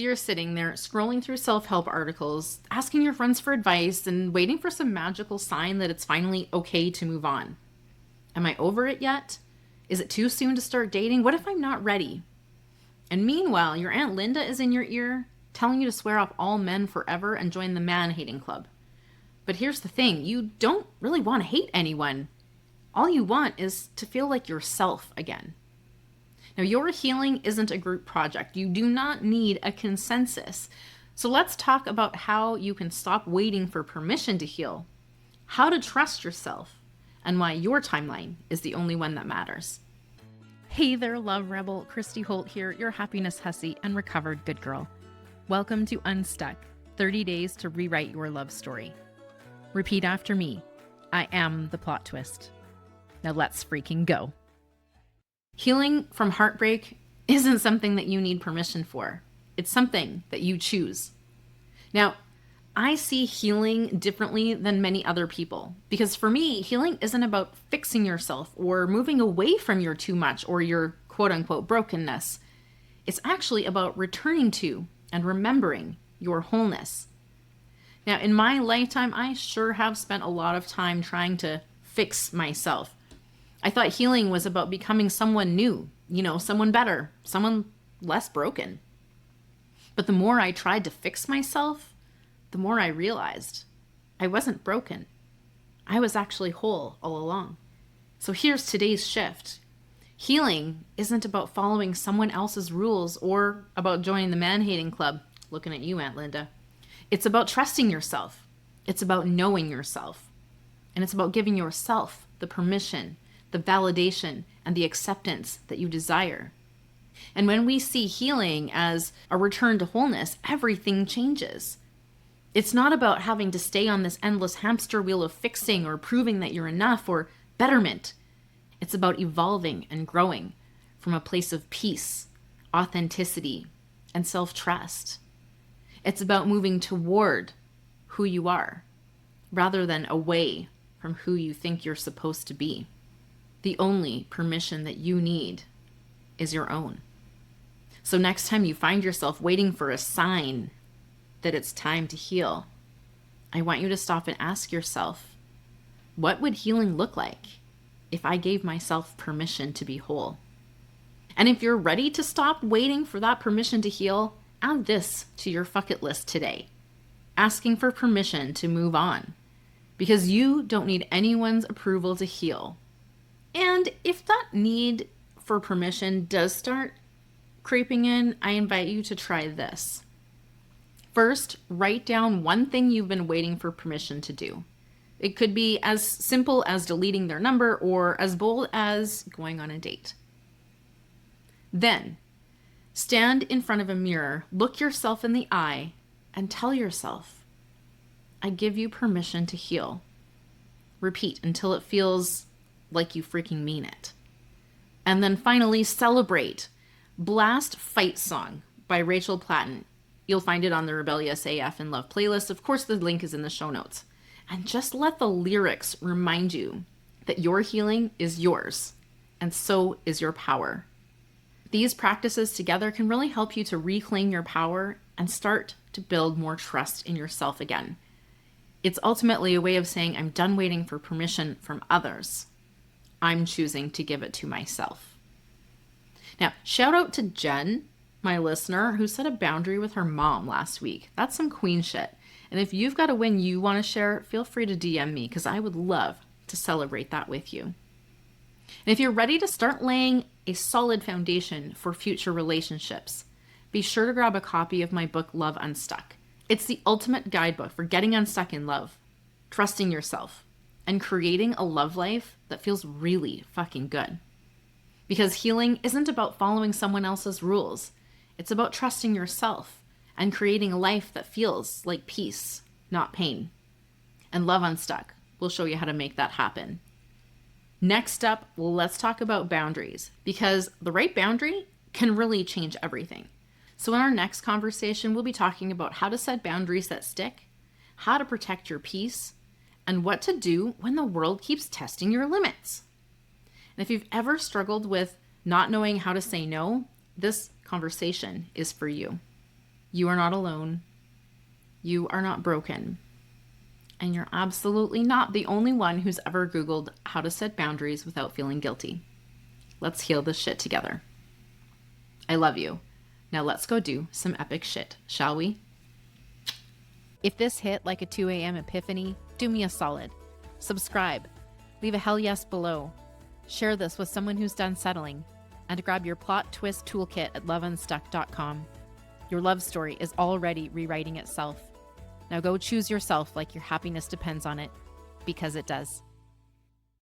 You're sitting there scrolling through self-help articles, asking your friends for advice, and waiting for some magical sign that it's finally okay to move on. Am I over it yet? Is it too soon to start dating? What if I'm not ready? And meanwhile, your Aunt Linda is in your ear, telling you to swear off all men forever and join the man-hating club. But here's the thing, you don't really want to hate anyone. All you want is to feel like yourself again. Now, your healing isn't a group project. You do not need a consensus. So let's talk about how you can stop waiting for permission to heal, how to trust yourself, and why your timeline is the only one that matters. Hey there, love rebel. Christy Holt here, your happiness hussy and recovered good girl. Welcome to Unstuck, 30 days to rewrite your love story. Repeat after me. I am the plot twist. Now let's freaking go. Healing from heartbreak isn't something that you need permission for. It's something that you choose. Now, I see healing differently than many other people because for me, healing isn't about fixing yourself or moving away from your too much or your quote unquote brokenness. It's actually about returning to and remembering your wholeness. Now, in my lifetime, I sure have spent a lot of time trying to fix myself. I thought healing was about becoming someone new, someone better, someone less broken. But the more I tried to fix myself, the more I realized I wasn't broken. I was actually whole all along. So here's today's shift. Healing isn't about following someone else's rules or about joining the man-hating club. Looking at you, Aunt Linda. It's about trusting yourself. It's about knowing yourself. And it's about giving yourself the permission, the validation, and the acceptance that you desire. And when we see healing as a return to wholeness, everything changes. It's not about having to stay on this endless hamster wheel of fixing or proving that you're enough or betterment. It's about evolving and growing from a place of peace, authenticity, and self-trust. It's about moving toward who you are rather than away from who you think you're supposed to be. The only permission that you need is your own. So next time you find yourself waiting for a sign that it's time to heal, I want you to stop and ask yourself, what would healing look like if I gave myself permission to be whole? And if you're ready to stop waiting for that permission to heal, add this to your Fck It List today. Asking for permission to move on. Because you don't need anyone's approval to heal. And if that need for permission does start creeping in, I invite you to try this. First, write down one thing you've been waiting for permission to do. It could be as simple as deleting their number or as bold as going on a date. Then, stand in front of a mirror, look yourself in the eye, and tell yourself, I give you permission to heal. Repeat until it feels like you freaking mean it. And then finally, celebrate. Blast Fight Song by Rachel Platten. You'll find it on the Rebellious AF and Love playlist. Of course, the link is in the show notes. And just let the lyrics remind you that your healing is yours, and so is your power. These practices together can really help you to reclaim your power and start to build more trust in yourself again. It's ultimately a way of saying, I'm done waiting for permission from others. I'm choosing to give it to myself. Now, shout out to Jen, my listener, who set a boundary with her mom last week. That's some queen shit. And if you've got a win you want to share, feel free to DM me because I would love to celebrate that with you. And if you're ready to start laying a solid foundation for future relationships, be sure to grab a copy of my book, Love Unstuck. It's the ultimate guidebook for getting unstuck in love, trusting yourself, and creating a love life that feels really fucking good. Because healing isn't about following someone else's rules. It's about trusting yourself and creating a life that feels like peace, not pain. And Love Unstuck will show you how to make that happen. Next up, let's talk about boundaries, because the right boundary can really change everything. So in our next conversation, we'll be talking about how to set boundaries that stick, how to protect your peace, and what to do when the world keeps testing your limits. And if you've ever struggled with not knowing how to say no, this conversation is for you. You are not alone. You are not broken. And you're absolutely not the only one who's ever Googled how to set boundaries without feeling guilty. Let's heal this shit together. I love you. Now let's go do some epic shit, shall we? If this hit like a 2 a.m. epiphany, do me a solid. Subscribe. Leave a hell yes below. Share this with someone who's done settling. And grab your plot twist toolkit at loveunstuck.com. Your love story is already rewriting itself. Now go choose yourself like your happiness depends on it, because it does.